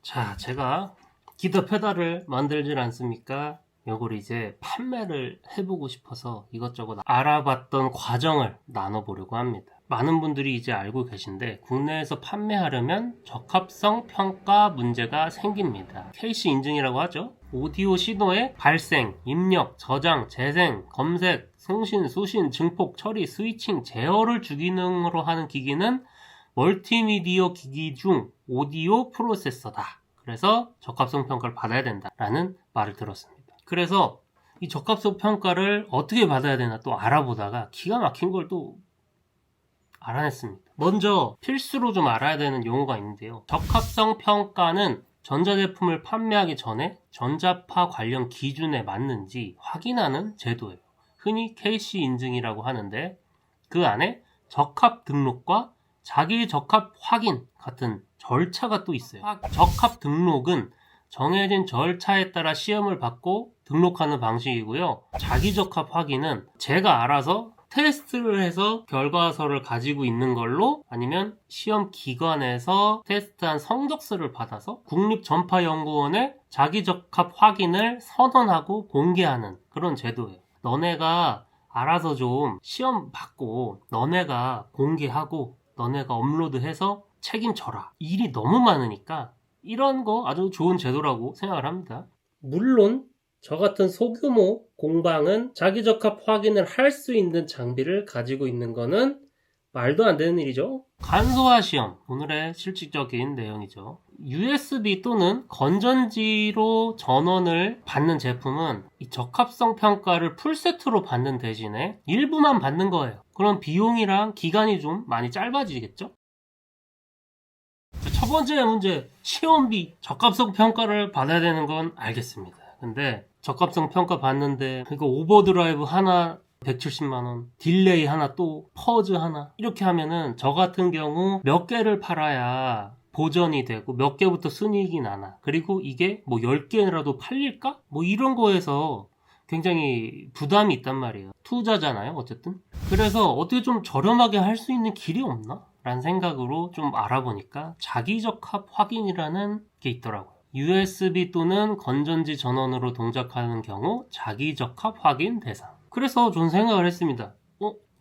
자, 제가 기타 페달을 만들질 않습니까? 요걸 이제 판매를 해보고 싶어서 이것저것 알아봤던 과정을 나눠보려고 합니다. 많은 분들이 이제 알고 계신데 국내에서 판매하려면 적합성 평가 문제가 생깁니다. KC 인증이라고 하죠. 오디오 신호의 발생, 입력, 저장, 재생, 검색, 송신, 수신, 증폭, 처리, 스위칭, 제어를 주기능으로 하는 기기는 멀티미디어 기기 중 오디오 프로세서다. 그래서 적합성 평가를 받아야 된다라는 말을 들었습니다. 그래서 이 적합성 평가를 어떻게 받아야 되나 또 알아보다가 기가 막힌 걸 또 알아냈습니다. 먼저 필수로 좀 알아야 되는 용어가 있는데요. 적합성 평가는 전자제품을 판매하기 전에 전자파 관련 기준에 맞는지 확인하는 제도예요. 흔히 KC 인증이라고 하는데 그 안에 적합 등록과 자기 적합 확인 같은 절차가 또 있어요. 적합 등록은 정해진 절차에 따라 시험을 받고 등록하는 방식이고요. 자기 적합 확인은 제가 알아서 테스트를 해서 결과서를 가지고 있는 걸로 아니면 시험 기관에서 테스트한 성적서를 받아서 국립전파연구원에 자기 적합 확인을 선언하고 공개하는 그런 제도예요. 너네가 알아서 좀 시험 받고 너네가 공개하고 너네가 업로드해서 책임져라. 일이 너무 많으니까 이런 거 아주 좋은 제도라고 생각을 합니다. 물론 저 같은 소규모 공방은 자기 적합 확인을 할 수 있는 장비를 가지고 있는 거는 말도 안 되는 일이죠. 간소화 시험, 오늘의 실질적인 내용이죠. USB 또는 건전지로 전원을 받는 제품은 이 적합성 평가를 풀세트로 받는 대신에 일부만 받는 거예요. 그럼 비용이랑 기간이 좀 많이 짧아지겠죠? 첫 번째 문제, 시험비, 적합성 평가를 받아야 되는 건 알겠습니다. 근데 적합성 평가 받는데 그러니까 오버드라이브 하나 170만원, 딜레이 하나 또 퍼즈 하나 이렇게 하면은 저 같은 경우 몇 개를 팔아야 보전이 되고 몇 개부터 순이익이 나나 그리고 이게 뭐 10개라도 팔릴까? 뭐 이런 거에서 굉장히 부담이 있단 말이에요. 투자잖아요 어쨌든. 그래서 어떻게 좀 저렴하게 할 수 있는 길이 없나? 라는 생각으로 좀 알아보니까 자기적합 확인이라는 게 있더라고요. USB 또는 건전지 전원으로 동작하는 경우 자기적합 확인 대상. 그래서 좀 생각을 했습니다.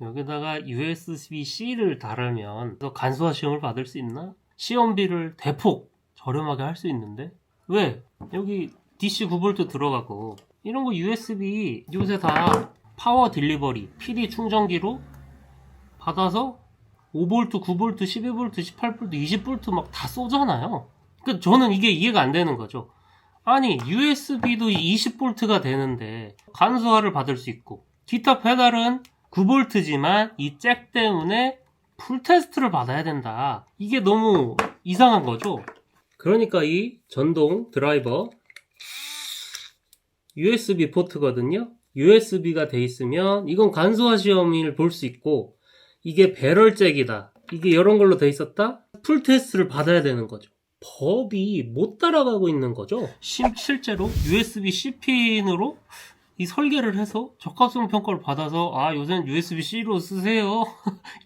여기다가 USB-C를 달으면 간소화 시험을 받을 수 있나? 시험비를 대폭 저렴하게 할 수 있는데 왜? 여기 DC 9V 들어가고 이런 거 USB 요새 다 파워 딜리버리 PD 충전기로 받아서 5V, 9V, 12V, 18V, 20V 막 다 쏘잖아요. 그 저는 이게 이해가 안 되는 거죠. 아니 USB도 20V가 되는데 간소화를 받을 수 있고 기타 페달은 9V지만 이 잭 때문에 풀 테스트를 받아야 된다. 이게 너무 이상한 거죠. 그러니까 이 전동 드라이버 USB 포트거든요. USB가 돼 있으면 이건 간소화 시험을 볼 수 있고 이게 배럴 잭이다. 이게 이런 걸로 돼 있었다? 풀 테스트를 받아야 되는 거죠. 법이 못 따라가고 있는 거죠. 실제로 USB-C 핀으로 이 설계를 해서 적합성 평가를 받아서 요새는 USB-C로 쓰세요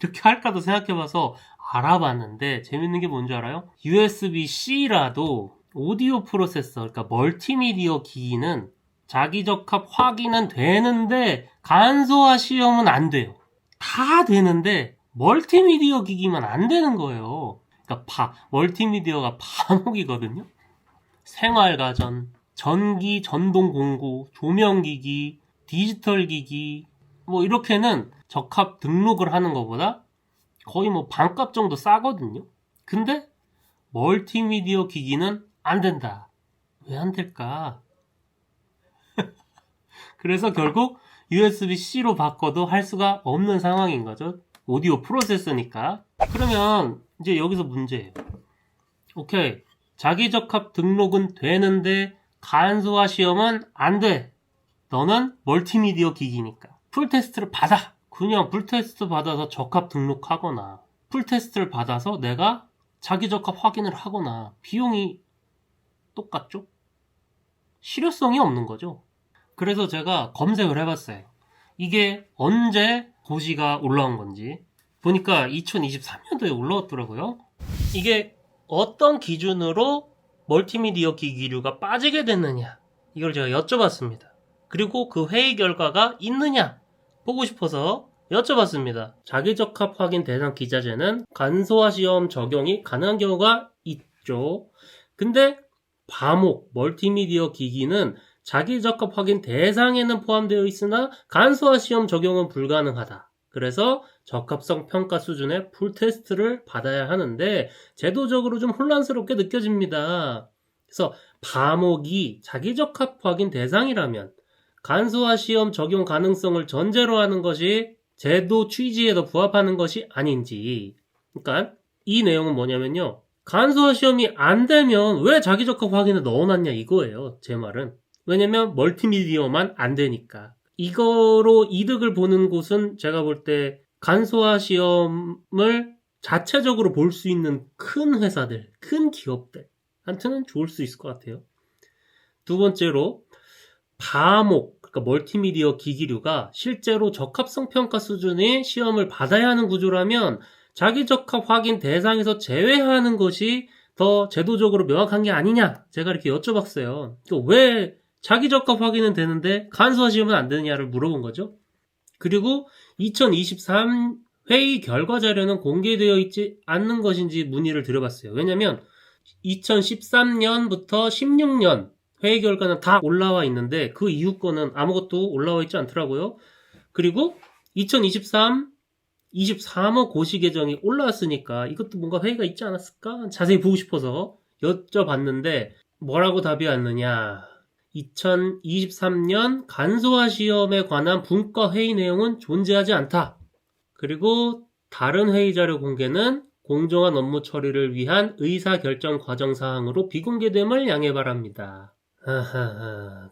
이렇게 할까도 생각해봐서 알아봤는데 재밌는 게 뭔지 알아요? USB-C라도 오디오 프로세서 그러니까 멀티미디어 기기는 자기적합 확인은 되는데 간소화 시험은 안 돼요. 다 되는데 멀티미디어 기기만 안 되는 거예요. 그러니까 멀티미디어가 파목이거든요. 생활가전, 전기, 전동 공구, 조명기기, 디지털 기기 뭐 이렇게는 적합 등록을 하는 것보다 거의 뭐 반값 정도 싸거든요. 근데 멀티미디어 기기는 안 된다. 왜 안 될까? 그래서 결국 USB-C로 바꿔도 할 수가 없는 상황인 거죠. 오디오 프로세서니까. 그러면 이제 여기서 문제예요. 오케이. 자기적합 등록은 되는데 간소화 시험은 안 돼. 너는 멀티미디어 기기니까. 풀테스트를 받아. 그냥 풀테스트 받아서 적합 등록하거나 풀테스트를 받아서 내가 자기적합 확인을 하거나 비용이 똑같죠? 실효성이 없는 거죠. 그래서 제가 검색을 해봤어요. 이게 언제 고시가 올라온 건지 보니까 2023년도에 올라왔더라고요. 이게 어떤 기준으로 멀티미디어 기기류가 빠지게 됐느냐, 이걸 제가 여쭤봤습니다. 그리고 그 회의 결과가 있느냐 보고 싶어서 여쭤봤습니다. 자기적합 확인 대상 기자재는 간소화 시험 적용이 가능한 경우가 있죠. 근데 과목 멀티미디어 기기는 자기적합 확인 대상에는 포함되어 있으나 간소화 시험 적용은 불가능하다. 그래서 적합성 평가 수준의 풀테스트를 받아야 하는데 제도적으로 좀 혼란스럽게 느껴집니다. 그래서 과목이 자기적합 확인 대상이라면 간소화 시험 적용 가능성을 전제로 하는 것이 제도 취지에 더 부합하는 것이 아닌지. 그러니까 이 내용은 뭐냐면요. 간소화 시험이 안 되면 왜 자기적합 확인을 넣어놨냐 이거예요. 제 말은. 왜냐면 멀티미디어만 안 되니까. 이거로 이득을 보는 곳은 제가 볼 때 간소화 시험을 자체적으로 볼 수 있는 큰 회사들, 큰 기업들한테는 좋을 수 있을 것 같아요. 두 번째로 과목, 그러니까 멀티미디어 기기류가 실제로 적합성 평가 수준의 시험을 받아야 하는 구조라면 자기적합 확인 대상에서 제외하는 것이 더 제도적으로 명확한 게 아니냐, 제가 이렇게 여쭤봤어요. 왜 자기적합 확인은 되는데 간소화 시험은 안 되느냐를 물어본 거죠. 그리고 2023 회의 결과 자료는 공개되어 있지 않는 것인지 문의를 드려봤어요. 왜냐면 2013년부터 16년 회의 결과는 다 올라와 있는데 그 이후 거는 아무것도 올라와 있지 않더라고요. 그리고 2023, 23호 고시 개정이 올라왔으니까 이것도 뭔가 회의가 있지 않았을까? 자세히 보고 싶어서 여쭤봤는데 뭐라고 답이 왔느냐. 2023년 간소화 시험에 관한 분과 회의 내용은 존재하지 않다. 그리고 다른 회의 자료 공개는 공정한 업무 처리를 위한 의사결정 과정 사항으로 비공개됨을 양해 바랍니다.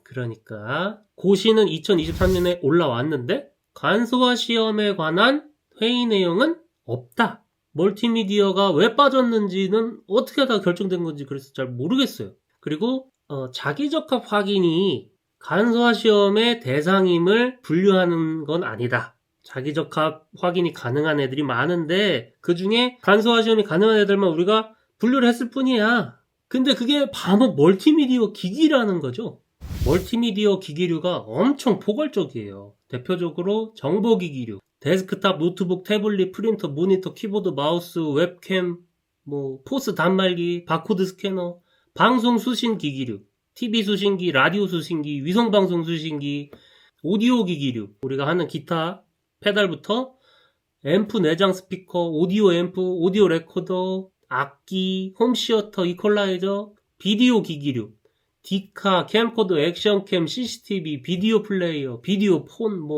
그러니까 고시는 2023년에 올라왔는데 간소화 시험에 관한 회의 내용은 없다. 멀티미디어가 왜 빠졌는지는 어떻게 하다가 결정된 건지 그래서 잘 모르겠어요. 그리고 자기적합 확인이 간소화 시험의 대상임을 분류하는 건 아니다. 자기적합 확인이 가능한 애들이 많은데 그 중에 간소화 시험이 가능한 애들만 우리가 분류를 했을 뿐이야. 근데 그게 과목 멀티미디어 기기라는 거죠. 멀티미디어 기기류가 엄청 포괄적이에요. 대표적으로 정보기기류, 데스크탑, 노트북, 태블릿, 프린터, 모니터, 키보드, 마우스, 웹캠, 포스 단말기, 바코드 스캐너, 방송 수신 기기류, TV 수신기, 라디오 수신기, 위성방송 수신기, 오디오 기기류, 우리가 하는 기타, 페달부터 앰프 내장 스피커, 오디오 앰프, 오디오 레코더, 악기, 홈시어터, 이퀄라이저, 비디오 기기류, 디카, 캠코더, 액션캠, CCTV, 비디오 플레이어, 비디오 폰,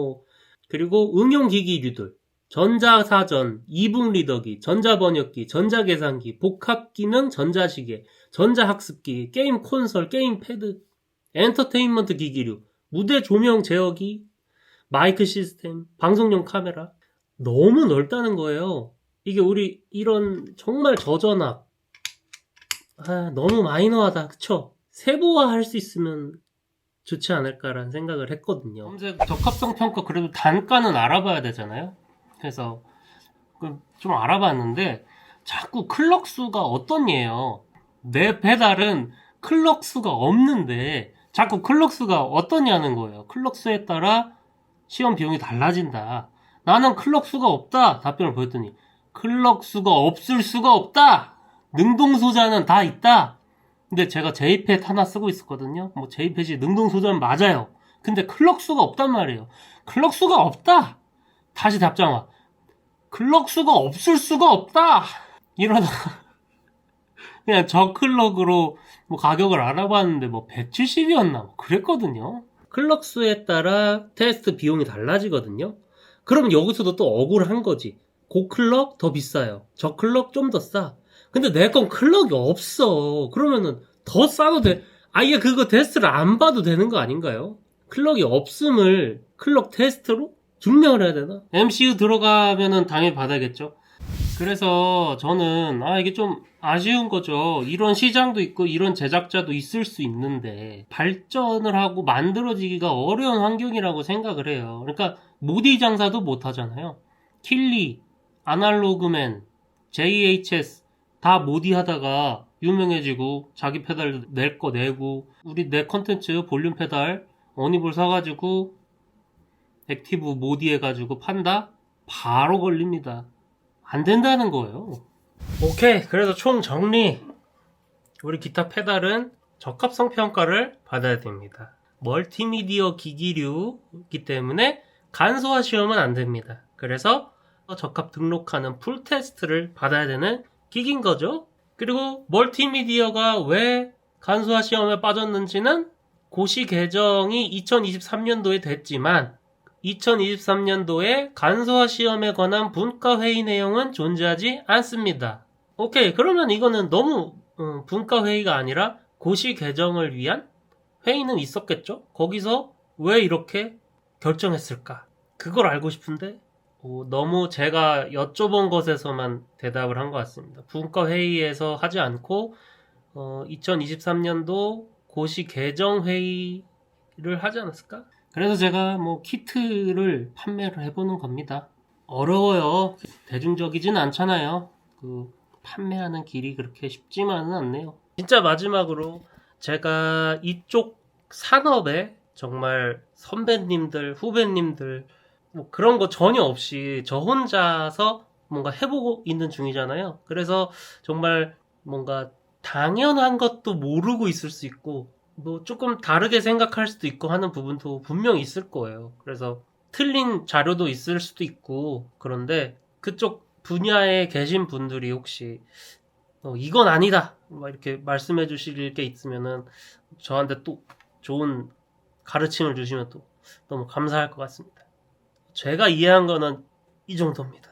그리고 응용 기기류들, 전자사전, 이북 리더기, 전자번역기, 전자계산기, 복합기능 전자시계, 전자학습기, 게임 콘솔, 게임 패드, 엔터테인먼트 기기류, 무대 조명 제어기, 마이크 시스템, 방송용 카메라. 너무 넓다는 거예요. 이게 우리 이런 정말 저전압, 너무 마이너하다, 그쵸? 세부화할 수 있으면 좋지 않을까라는 생각을 했거든요. 현재 적합성 평가 그래도 단가는 알아봐야 되잖아요. 그래서 좀 알아봤는데 자꾸 클럭 수가 어떠냐요. 내 배달은 클럭 수가 없는데 자꾸 클럭 수가 어떠냐는 거예요. 클럭 수에 따라 시험 비용이 달라진다. 나는 클럭 수가 없다. 답변을 보였더니 클럭 수가 없을 수가 없다. 능동소자는 다 있다. 근데 제가 제이팻 하나 쓰고 있었거든요. 제이팻이 능동소자는 맞아요. 근데 클럭 수가 없단 말이에요. 클럭 수가 없다. 다시 답장 와. 클럭 수가 없을 수가 없다. 이러다가 그냥 저클럭으로 가격을 알아봤는데 170이었나 그랬거든요. 클럭 수에 따라 테스트 비용이 달라지거든요. 그럼 여기서도 또 억울한 거지. 고클럭 더 비싸요. 저클럭 좀 더 싸. 근데 내 건 클럭이 없어. 그러면은 더 싸도 돼. 아예 그거 테스트를 안 봐도 되는 거 아닌가요? 클럭이 없음을 클럭 테스트로 증명을 해야 되나? MCU 들어가면은 당연히 받아야겠죠. 그래서 저는 이게 좀 아쉬운 거죠. 이런 시장도 있고 이런 제작자도 있을 수 있는데 발전을 하고 만들어지기가 어려운 환경이라고 생각을 해요. 그러니까 모디 장사도 못 하잖아요. 킬리, 아날로그맨, JHS 다 모디 하다가 유명해지고 자기 페달 낼 거 내고 우리 내 컨텐츠 볼륨 페달 어니볼 사가지고 액티브 모디 해가지고 판다? 바로 걸립니다. 안 된다는 거예요. 오케이, 그래서 총 정리. 우리 기타 페달은 적합성 평가를 받아야 됩니다. 멀티미디어 기기류이기 때문에 간소화 시험은 안 됩니다. 그래서 적합 등록하는 풀 테스트를 받아야 되는 기기인 거죠. 그리고 멀티미디어가 왜 간소화 시험에 빠졌는지는 고시 개정이 2023년도에 됐지만 2023년도에 간소화 시험에 관한 분과회의 내용은 존재하지 않습니다. 오케이, 그러면 이거는 너무 분과회의가 아니라 고시 개정을 위한 회의는 있었겠죠? 거기서 왜 이렇게 결정했을까? 그걸 알고 싶은데 너무 제가 여쭤본 것에서만 대답을 한 것 같습니다. 분과회의에서 하지 않고 2023년도 고시 개정 회의를 하지 않았을까? 그래서 제가 키트를 판매를 해보는 겁니다. 어려워요. 대중적이진 않잖아요. 판매하는 길이 그렇게 쉽지만은 않네요. 진짜 마지막으로 제가 이쪽 산업에 정말 선배님들, 후배님들 그런 거 전혀 없이 저 혼자서 뭔가 해보고 있는 중이잖아요. 그래서 정말 뭔가 당연한 것도 모르고 있을 수 있고 조금 다르게 생각할 수도 있고 하는 부분도 분명히 있을 거예요. 그래서 틀린 자료도 있을 수도 있고 그런데 그쪽 분야에 계신 분들이 혹시 이건 아니다 이렇게 말씀해 주실 게 있으면은 저한테 또 좋은 가르침을 주시면 또 너무 감사할 것 같습니다. 제가 이해한 거는 이 정도입니다.